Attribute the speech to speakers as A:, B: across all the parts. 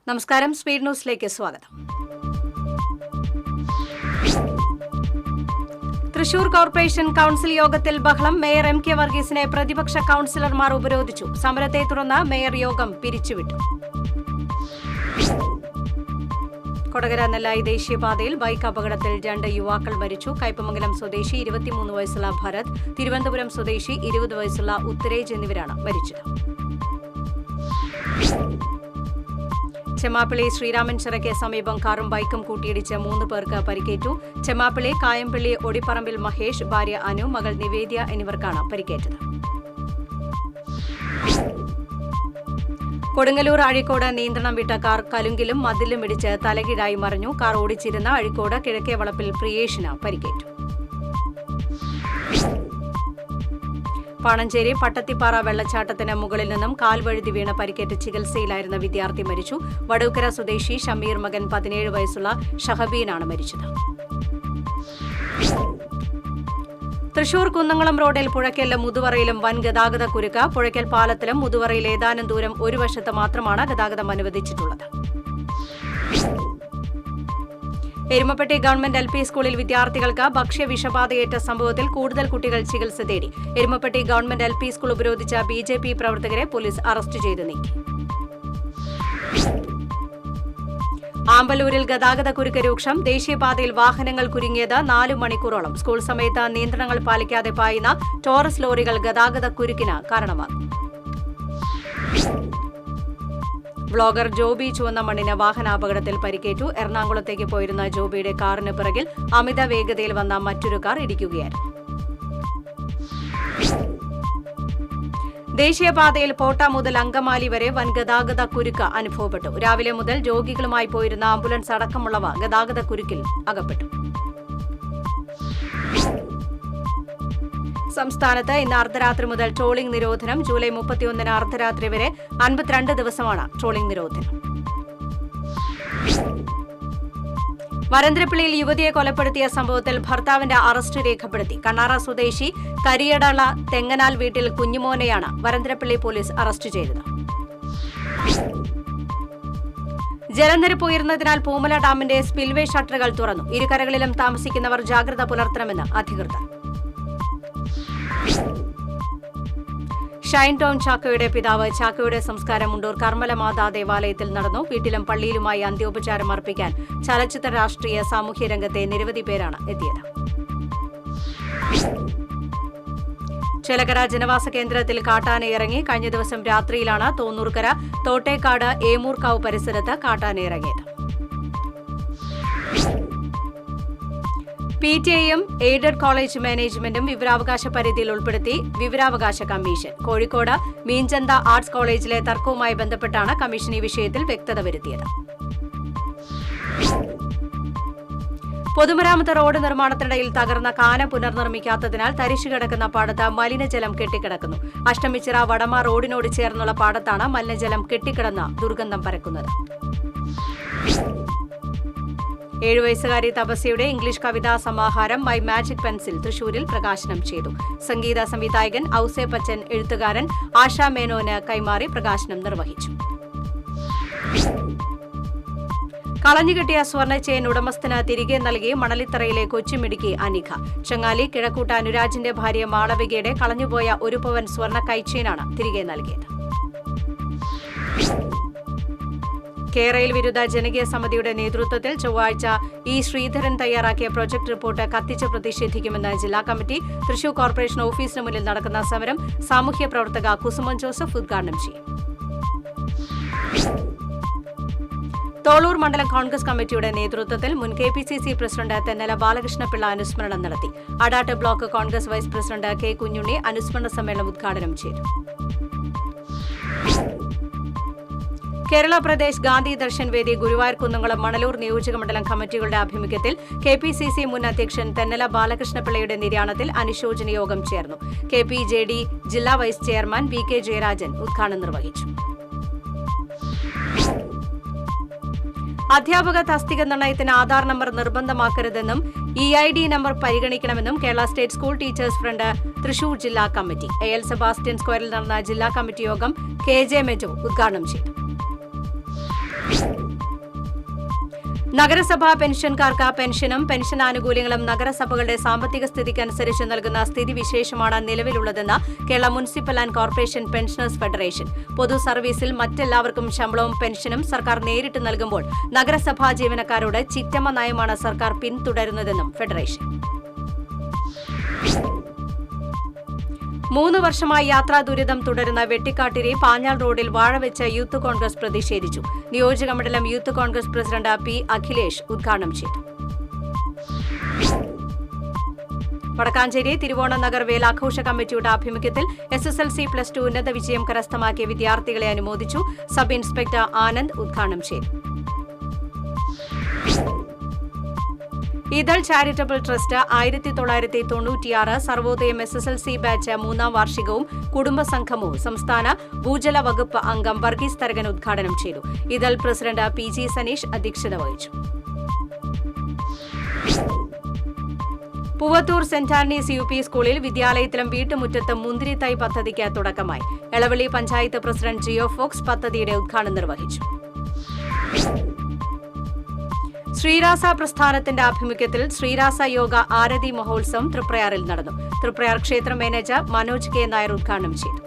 A: നമസ്കാരം, സ്പീഡ് ന്യൂസിലേക്ക് സ്വാഗതം. തൃശൂർ കോർപ്പറേഷൻ കൌൺസിൽ യോഗത്തിൽ ബഹളം. മേയർ എം കെ വർഗീസിനെ പ്രതിപക്ഷ കൌൺസിലർമാർ ഉപരോധിച്ചു. സമരത്തെ തുടർന്ന് മേയർ യോഗം പിരിച്ചുവിട്ടു. കൊടകര നെല്ലായി ദേശീയപാതയിൽ ബൈക്ക് അപകടത്തിൽ 2 യുവാക്കൾ മരിച്ചു. കയ്പമംഗലം സ്വദേശി 23 വയസ്സുള്ള ഭരത്, തിരുവനന്തപുരം സ്വദേശി 20 വയസ്സുള്ള ഉത്തരേജ് എന്നിവരാണ് മരിച്ചത്. ചെമ്മാപ്പിളി ശ്രീരാമൻ ചിറയ്ക്ക് സമീപം കാറും ബൈക്കും കൂട്ടിയിടിച്ച് 3 പേർക്ക് പരിക്കേറ്റു. ചെമ്മാപ്പിളി കായംപള്ളി ഒടിപ്പറമ്പിൽ മഹേഷ്, ഭാര്യ അനു, മകൾ നിവേദ്യ എന്നിവർക്കാണ് പരിക്കേറ്റത്. കൊടുങ്ങല്ലൂർ അഴീക്കോട് നിയന്ത്രണം വിട്ട കാർ കലുങ്കിലും മതിലും ഇടിച്ച് തലകീഴായി മറിഞ്ഞു. കാർ ഓടിച്ചിരുന്ന അഴീക്കോട് കിഴക്കേ വളപ്പിൽ പ്രിയേഷിന് പരിക്കേറ്റു. പാണഞ്ചേരി പട്ടത്തിപ്പാറ വെള്ളച്ചാട്ടത്തിന് മുകളിൽ നിന്നും കാൽവഴുതി വീണ് പരിക്കേറ്റ് ചികിത്സയിലായിരുന്ന വിദ്യാർത്ഥി മരിച്ചു. വടൂക്കര സ്വദേശി ഷമീർ മകൻ 17 വയസ്സുള്ള ഷഹബീനാണ് മരിച്ചത്. തൃശൂർ കുന്നംകുളം റോഡിൽ പുഴയ്ക്കൽ മുതുവറയിലും വൻ ഗതാഗത കുരുക്ക്. പുഴയ്ക്കൽ പാലത്തിലും മുതുവറയിൽ ഏതാനും ദൂരം ഒരു വശത്ത് മാത്രമാണ് ഗതാഗതം അനുവദിച്ചിട്ടുള്ളത്. എരുമപ്പെട്ടി ഗവൺമെന്റ് LP സ്കൂളിൽ വിദ്യാർത്ഥികൾക്ക് ഭക്ഷ്യവിഷബാധയേറ്റ സംഭവത്തിൽ കൂടുതൽ കുട്ടികൾ ചികിത്സ തേടി. എരുമപ്പെട്ടി ഗവൺമെന്റ് LP സ്കൂൾ ഉപരോധിച്ച BJP പ്രവർത്തകരെ പോലീസ് അറസ്റ്റ് ചെയ്ത് നീക്കി. ആമ്പലൂരിൽ ഗതാഗത കുരുക്ക് രൂക്ഷം. ദേശീയപാതയിൽ വാഹനങ്ങൾ കുരുങ്ങിയത് 4 മണിക്കൂറോളം. സ്കൂൾ സമയത്ത് നിയന്ത്രണങ്ങൾ പാലിക്കാതെ പായുന്ന ടോറസ് ലോറികൾ ഗതാഗത കുരുക്കിന് കാരണമാകും. വ്ളോഗർ ജോബി ചുവന്നമണ്ണിന് വാഹനാപകടത്തിൽ പരിക്കേറ്റു. എറണാകുളത്തേക്ക് പോയിരുന്ന ജോബിയുടെ കാറിന് പിറകിൽ അമിത വേഗതയിൽ വന്ന മറ്റൊരു കാർ ഇടിക്കുകയായിരുന്നു. ദേശീയപാതയിൽ പോട്ട മുതൽ അങ്കമാലി വരെ വൻ ഗതാഗത കുരുക്ക് അനുഭവപ്പെട്ടു. രാവിലെ മുതൽ രോഗികളുമായി പോയിരുന്ന ആംബുലൻസ് അടക്കമുള്ളവ ഗതാഗത കുരുക്കിൽ അകപ്പെട്ടു. സംസ്ഥാനത്ത് ഇന്ന് അർദ്ധരാത്രി മുതൽ ട്രോളിംഗ് നിരോധനം. ജൂലൈ 31 അർദ്ധരാത്രി വരെ 52 ദിവസമാണ് ട്രോളിംഗ് നിരോധനം. വരന്തരപ്പിള്ളിയിൽ യുവതിയെ കൊലപ്പെടുത്തിയ സംഭവത്തിൽ ഭർത്താവിന്റെ അറസ്റ്റ് രേഖപ്പെടുത്തി. കണ്ണാറ സ്വദേശി കരിയടള തെങ്ങനാൽ വീട്ടിൽ കുഞ്ഞുമോനെയാണ് വരന്തരപ്പിള്ളി പോലീസ് അറസ്റ്റ് ചെയ്തത്. ജലനിരപ്പ് ഉയർന്നതിനാൽ പൂമല ഡാമിന്റെ സ്പിൽവേ ഷട്ടറുകൾ തുറന്നു. ഇരുകരകളിലും താമസിക്കുന്നവർ ജാഗ്രത പുലർത്തണമെന്ന് അധികൃതർ. ഷൈൻ ടോം ചാക്കോയുടെ പിതാവ് ചാക്കോയുടെ സംസ്കാരം മുണ്ടൂർ കർമ്മലമാതാ ദേവാലയത്തിൽ നടന്നു. വീട്ടിലും പള്ളിയിലുമായി അന്ത്യോപചാരം അർപ്പിക്കാൻ ചലച്ചിത്ര, രാഷ്ട്രീയ, സാമൂഹ്യ രംഗത്തെ നിരവധി പേരാണ് എത്തിയത്. ചേലക്കര ജനവാസ കേന്ദ്രത്തിൽ കാട്ടാന ഇറങ്ങി. കഴിഞ്ഞ ദിവസം രാത്രിയിലാണ് തോന്നൂർക്കര തോട്ടേക്കാട് ഏമൂർക്കാവ് പരിസരത്ത് കാട്ടാന ഇറങ്ങിയത്. PTAയും എയ്ഡഡ് കോളേജ് മാനേജ്മെന്റും വിവരാവകാശ പരിധിയിൽ ഉൾപ്പെടുത്തി വിവരാവകാശ കമ്മീഷൻ. കോഴിക്കോട് മീൻചന്ത ആർട്സ് കോളേജിലെ തർക്കവുമായി ബന്ധപ്പെട്ടാണ് കമ്മീഷൻ ഈ വിഷയത്തിൽ വ്യക്തത വരുത്തിയത്. പൊതുമരാമത്ത് റോഡ് നിർമ്മാണത്തിനിടയിൽ തകർന്ന കാന പുനർനിർമ്മിക്കാത്തതിനാൽ തരിശുകിടക്കുന്ന പാടത്ത് മലിനജലം കെട്ടിക്കിടക്കുന്നു. അഷ്ടമിച്ചിറ വടമ റോഡിനോട് ചേർന്നുള്ള പാടത്താണ് മലിനജലം കെട്ടിക്കിടന്ന് ദുർഗന്ധം പരക്കുന്നത്. 7 വയസ്സുകാരി തപസ്യയുടെ ഇംഗ്ലീഷ് കവിതാ സമാഹാരം മൈ മാജിക് പെൻസിൽ തൃശൂരിൽ പ്രകാശനം ചെയ്തു. സംഗീത സംവിധായകൻ ഔസേ പച്ചൻ എഴുത്തുകാരൻ ആശാ മേനോന് കൈമാറി പ്രകാശനം നിർവഹിച്ചു. കളഞ്ഞുകിട്ടിയ സ്വർണ്ണ ചെയിൻ ഉടമസ്ഥന് തിരികെ നൽകി മണലിത്തറയിലെ കൊച്ചുമിടുക്കി അനിഖ. ചങ്ങാലി കിഴക്കൂട്ട അനുരാജിന്റെ ഭാര്യ മാളവികയുടെ കളഞ്ഞുപോയ 1 പവൻ സ്വർണ്ണ കൈച്ചെയിനാണ് തിരികെ നൽകിയത്. കേരയിൽ വിരുദ്ധ ജനകീയ സമിതിയുടെ നേതൃത്വത്തിൽ ചൊവ്വാഴ്ച E. ശ്രീധരൻ തയ്യാറാക്കിയ പ്രൊജക്ട് റിപ്പോർട്ട് കത്തിച്ച് പ്രതിഷേധിക്കുമെന്ന് ജില്ലാ കമ്മിറ്റി. തൃശൂർ കോർപ്പറേഷൻ ഓഫീസിന് മുന്നിൽ നടക്കുന്ന സമരം സാമൂഹ്യ പ്രവർത്തക കുസുമൻ ജോസഫ് ഉദ്ഘാടനം ചെയ്യും. തോളൂർ മണ്ഡലം കോൺഗ്രസ് കമ്മിറ്റിയുടെ നേതൃത്വത്തിൽ മുൻ KPCC പ്രസിഡന്റ് തെന്നല ബാലകൃഷ്ണപിള്ള അനുസ്മരണം നടത്തി. Adat block Congress vice president K. Kunhunni അനുസ്മരണ സമ്മേളനം ഉദ്ഘാടനം ചെയ്തു. കേരള പ്രദേശ് ഗാന്ധി ദർശൻ വേദി ഗുരുവായൂർ കുന്നംകുളം മണലൂർ നിയോജകമണ്ഡലം കമ്മിറ്റികളുടെ ആഭിമുഖ്യത്തിൽ KPCC മുൻ അധ്യക്ഷൻ തെന്നല ബാലകൃഷ്ണപിള്ളയുടെ നിര്യാണത്തിൽ അനുശോചന യോഗം ചേർന്നു. KPJD ജില്ലാ വൈസ് ചെയർമാൻ VK ജയരാജൻ ഉദ്ഘാടനം നിർവഹിച്ചു. അധ്യാപക തസ്തിക നിർണയത്തിന് ആധാർ നമ്പർ നിർബന്ധമാക്കരുതെന്നും EID നമ്പർ പരിഗണിക്കണമെന്നും Kerala state school teachers front Thrissur ജില്ലാ കമ്മിറ്റി. AL സെബാസ്റ്റ്യൻ സ്ക്വയറിൽ നടന്ന ജില്ലാ കമ്മിറ്റി യോഗം KJ മെജോ ഉദ്ഘാടനം ചെയ്തു. നഗരസഭാ പെൻഷൻകാർക്ക് പെൻഷനും പെൻഷൻ ആനുകൂല്യങ്ങളും നഗരസഭകളുടെ സാമ്പത്തിക സ്ഥിതിക്കനുസരിച്ച് നൽകുന്ന സ്ഥിതിവിശേഷമാണ് നിലവിലുള്ളതെന്ന് Kerala municipal and corporation pensioners federation. പൊതു സർവീസിൽ മറ്റെല്ലാവർക്കും ശമ്പളവും പെൻഷനും സർക്കാർ നേരിട്ട് നൽകുമ്പോൾ നഗരസഭാ ജീവനക്കാരോട് ചിറ്റമ്മ നയമാണ് സർക്കാർ പിന്തുടരുന്നതെന്നും ഫെഡറേഷൻ. 3 വർഷമായി യാത്രാ ദുരിതം തുടരുന്ന വെട്ടിക്കാട്ടിരി പാഞ്ഞാൾ റോഡിൽ വാഴവെച്ച് യൂത്ത് കോൺഗ്രസ് പ്രതിഷേധിച്ചു. നിയോജകമണ്ഡലം youth Congress president P. Akhilesh ഉദ്ഘാടനം ചെയ്തു. വടക്കാഞ്ചേരി തിരുവോണ നഗർ വേലാഘോഷ കമ്മിറ്റിയുടെ ആഭിമുഖ്യത്തിൽ SSLC +2 ഉന്നത വിജയം കരസ്ഥമാക്കിയ വിദ്യാർത്ഥികളെ അനുമോദിച്ചു. സബ് ഇൻസ്പെക്ടർ ആനന്ദ് ഉദ്ഘാടനം ചെയ്തു. ഈദൾ charitable trust 1996 Sarvodayam SSLC batch 3ാം വാർഷികവും കുടുംബസംഗമവും സംസ്ഥാന ഭൂജല വകുപ്പ് അംഗം വർഗീസ് തരകൻ ഉദ്ഘാടനം ചെയ്തു. ഈദൾ പ്രസിഡന്റ് PG സനീഷ് അധ്യക്ഷത വഹിച്ചു. പൂവത്തൂർ സെന്റ് ആന്റണീസ് UP സ്കൂളിൽ വിദ്യാലയത്തിലും വീട്ടുമുറ്റത്തും മുന്തിരിത്തൈ പദ്ധതിക്ക് തുടക്കമായി. എളവള്ളി പഞ്ചായത്ത് പ്രസിഡന്റ് ജിയോ ഫോക്സ് പദ്ധതിയുടെ ഉദ്ഘാടനം നിർവഹിച്ചു. ശ്രീരാസ പ്രസ്ഥാനത്തിന്റെ ആഭിമുഖ്യത്തിൽ ശ്രീരാസ യോഗ ആരതി മഹോത്സവം തൃപ്രയാറിൽ നടന്നു. തൃപ്രയാർ ക്ഷേത്ര മാനേജർ മനോജ് K. നായർ ഉദ്ഘാടനം ചെയ്തു.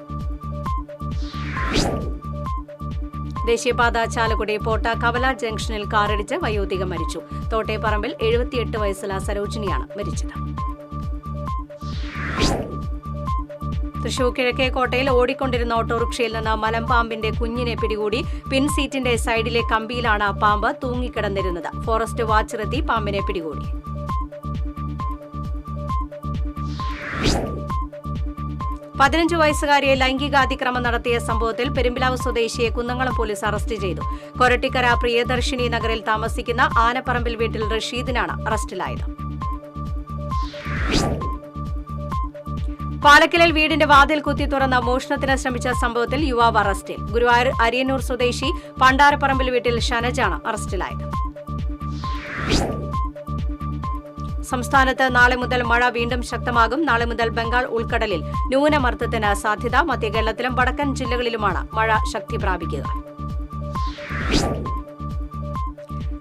A: ദേശീയപാത ചാലക്കുടി പോട്ട കവല ജംഗ്ഷനിൽ കാറിടിച്ച് വയോധിക മരിച്ചു. തോട്ടേപ്പറമ്പിൽ 78 വയസ്സുള്ള സരോജിനിയാണ് മരിച്ചത്. തൃശൂർ കിഴക്കേക്കോട്ടയിൽ ഓടിക്കൊണ്ടിരുന്ന ഓട്ടോറിക്ഷയിൽ നിന്ന് മലമ്പാമ്പിന്റെ കുഞ്ഞിനെ പിടികൂടി. പിൻസീറ്റിന്റെ സൈഡിലെ കമ്പിയിലാണ് പാമ്പ് തൂങ്ങിക്കിടന്നിരുന്നത്. ഫോറസ്റ്റ് വാച്ചറെത്തി പാമ്പിനെ പിടികൂടി. പതിനഞ്ച് വയസ്സുകാരിയെ ലൈംഗികാതിക്രമം നടത്തിയ സംഭവത്തിൽ പെരുമ്പിലാവ് സ്വദേശിയെ കുന്നംകുളം പോലീസ് അറസ്റ്റ് ചെയ്തു. കൊരട്ടിക്കര പ്രിയദർശിനി നഗറിൽ താമസിക്കുന്ന ആനപ്പറമ്പിൽ വീട്ടിൽ റഷീദിനാണ് അറസ്റ്റിലായത്. പാലക്കലിൽ വീടിന്റെ വാതിൽ കുത്തി തുറന്ന മോഷണത്തിന് ശ്രമിച്ച സംഭവത്തിൽ യുവാവ് അറസ്റ്റിൽ. ഗുരുവായൂർ അരിയന്നൂർ സ്വദേശി പണ്ടാരപ്പറമ്പിൽ വീട്ടിൽ ഷനജാണ് അറസ്റ്റിലായത്. സംസ്ഥാനത്ത് നാളെ മുതൽ മഴ വീണ്ടും ശക്തമാകും. നാളെ മുതൽ ബംഗാൾ ഉൾക്കടലിൽ ന്യൂനമർദ്ദത്തിന് സാധ്യത. മധ്യ കേരളത്തിലും വടക്കൻ ജില്ലകളിലുമാണ് മഴ ശക്തി പ്രാപിക്കുക.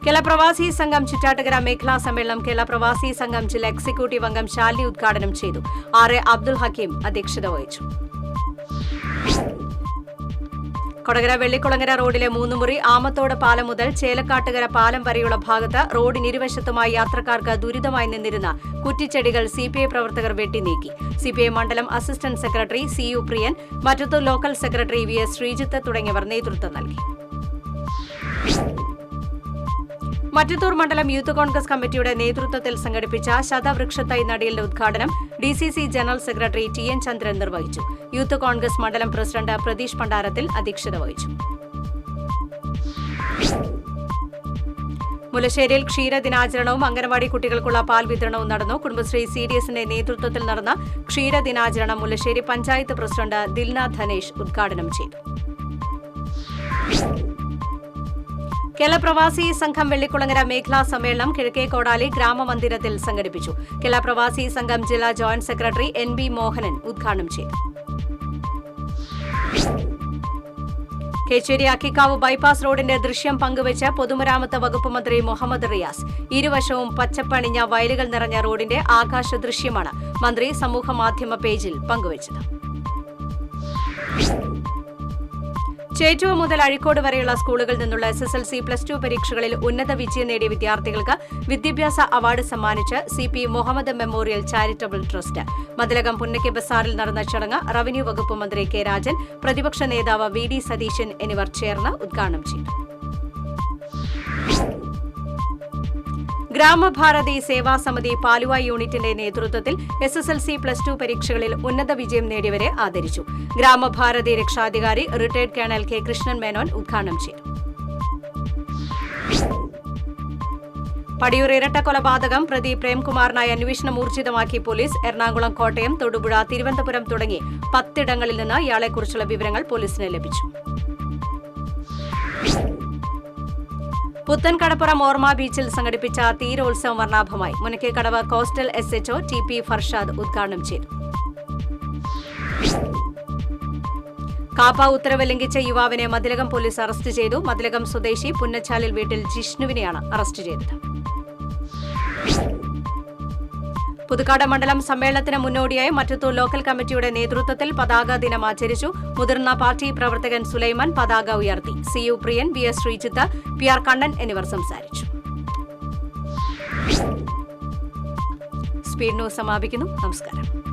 A: കേരള പ്രവാസി സംഘം ചിറ്റാട്ടുകര മേഖലാ സമ്മേളനം കേരള പ്രവാസി സംഘം ജില്ലാ എക്സിക്യൂട്ടീവ് അംഗം ശാലിനി ഉദ്ഘാടനം ചെയ്തു. R. A. അബ്ദുൽ ഹക്കീം അധ്യക്ഷത വഹിച്ചു. കൊടകര വെള്ളിക്കുളങ്ങര റോഡിലെ 3 മുറി ആമത്തോട് പാലം മുതൽ ചേലക്കാട്ടുകര പാലം വരെയുള്ള ഭാഗത്ത് റോഡിനിരുവശത്തുമായി യാത്രക്കാർക്ക് ദുരിതമായി നിന്നിരുന്ന കുറ്റിച്ചെടികൾ CPI പ്രവർത്തകർ വെട്ടിനീക്കി. CPI മണ്ഡലം അസിസ്റ്റന്റ് സെക്രട്ടറി CU പ്രിയൻ, മറ്റത്തൂർ ലോക്കൽ സെക്രട്ടറി VS ശ്രീജിത്ത് തുടങ്ങിയവർ നേതൃത്വം നൽകി. മറ്റത്തൂർ മണ്ഡലം യൂത്ത് കോൺഗ്രസ് കമ്മിറ്റിയുടെ നേതൃത്വത്തിൽ സംഘടിപ്പിച്ച ശതവൃക്ഷത്തൈ നടീലിന്റെ ഉദ്ഘാടനം DCC ജനറൽ സെക്രട്ടറി TN ചന്ദ്രൻ നിർവഹിച്ചു. യൂത്ത് കോൺഗ്രസ് മണ്ഡലം പ്രസിഡന്റ് പ്രതീഷ് പണ്ടാരത്തിൽ അധ്യക്ഷത വഹിച്ചു. മുല്ലശ്ശേരിയിൽ ക്ഷീരദിനാചരണവും അംഗനവാടി കുട്ടികൾക്കുള്ള പാൽ വിതരണവും നടന്നു. കുടുംബശ്രീ CDSന്റെ നേതൃത്വത്തിൽ നടന്ന ക്ഷീരദിനാചരണം മുല്ലശ്ശേരി പഞ്ചായത്ത് പ്രസിഡന്റ് ദിൽന ധനേഷ് ഉദ്ഘാടനം ചെയ്തു. കേരള പ്രവാസി സംഘം വെള്ളിക്കുളങ്ങര മേഖലാ സമ്മേളനം കിഴക്കേക്കോടാലി ഗ്രാമമന്ദിരത്തിൽ സംഘടിപ്പിച്ചു. കേരള പ്രവാസി സംഘം ജില്ലാ ജോയിന്റ് സെക്രട്ടറി NB മോഹനൻ ഉദ്ഘാടനം ചെയ്തു. കേച്ചേരി അക്കിക്കാവ് ബൈപ്പാസ് റോഡിന്റെ ദൃശ്യം പങ്കുവച്ച് പൊതുമരാമത്ത് വകുപ്പ് മന്ത്രി മുഹമ്മദ് റിയാസ്. ഇരുവശവും പച്ചപ്പണിഞ്ഞ വയലുകൾ നിറഞ്ഞ റോഡിന്റെ ആകാശ ദൃശ്യമാണ് മന്ത്രി സമൂഹമാധ്യമ പേജിൽ പങ്കുവച്ചത്. ചേറ്റുവ മുതൽ അഴീക്കോട് വരെയുള്ള സ്കൂളുകളിൽ നിന്നുള്ള SSLC +2 പരീക്ഷകളിൽ ഉന്നത വിജയം നേടിയ വിദ്യാർത്ഥികൾക്ക് വിദ്യാഭ്യാസ അവാർഡ് സമ്മാനിച്ച് CP Muhammad memorial charitable trust. Mathilakam പുന്നയ്ക്ക് ബസാറിൽ നടന്ന ചടങ്ങ് റവന്യൂ വകുപ്പ് മന്ത്രി K. രാജൻ, പ്രതിപക്ഷ നേതാവ് VD സതീശൻ എന്നിവർ ചേർന്ന് ഉദ്ഘാടനം ചെയ്തു. ഗ്രാമഭാരതി സേവാസമിതി പാലുവ യൂണിറ്റിന്റെ നേതൃത്വത്തിൽ SSLC +2 പരീക്ഷകളിൽ ഉന്നത വിജയം നേടിയവരെ ആദരിച്ചു. ഗ്രാമഭാരതി രക്ഷാധികാരി retired colonel K. Krishnan Menon ഉദ്ഘാടനം ചെയ്തു. പടിയൂർ ഇരട്ടക്കൊലപാതകം പ്രതി പ്രേംകുമാറിനായി അന്വേഷണം ഊർജിതമാക്കി പോലീസ്. എറണാകുളം, കോട്ടയം, തൊടുപുഴ, തിരുവനന്തപുരം തുടങ്ങി 10 ഇടങ്ങളിൽ നിന്ന് ഇയാളെക്കുറിച്ചുള്ള വിവരങ്ങൾ പോലീസിന് ലഭിച്ചു. പുത്തൻകടപ്പുറം ഓർമ്മ ബീച്ചിൽ സംഘടിപ്പിച്ച തീരോത്സവം വർണ്ണാഭമായി. മുനക്കേക്കടവ് കോസ്റ്റൽ SHO TP ഫർഷാദ് ഉദ്ഘാടനം ചെയ്തു. കാപ്പ ഉത്തരവ് ലംഘിച്ച യുവാവിനെ മതിലകം പോലീസ് അറസ്റ്റ് ചെയ്തു. മതിലകം സ്വദേശി പുന്നച്ചാലിൽ വീട്ടിൽ ജിഷ്ണുവിനെയാണ് അറസ്റ്റ് ചെയ്തത്. പുതുക്കാട് മണ്ഡലം സമ്മേളനത്തിന് മുന്നോടിയായി മറ്റത്തൂർ ലോക്കൽ കമ്മിറ്റിയുടെ നേതൃത്വത്തിൽ പതാക ദിനം ആചരിച്ചു. മുതിർന്ന പാർട്ടി പ്രവർത്തകൻ സുലൈമാൻ പതാക ഉയർത്തി. CU പ്രിയൻ, VS ശ്രീജിത്ത്, PR കണ്ണൻ എന്നിവർ സംസാരിച്ചു. സ്പീഡ് ന്യൂസ് സമാപിക്കുന്നു. നമസ്കാരം.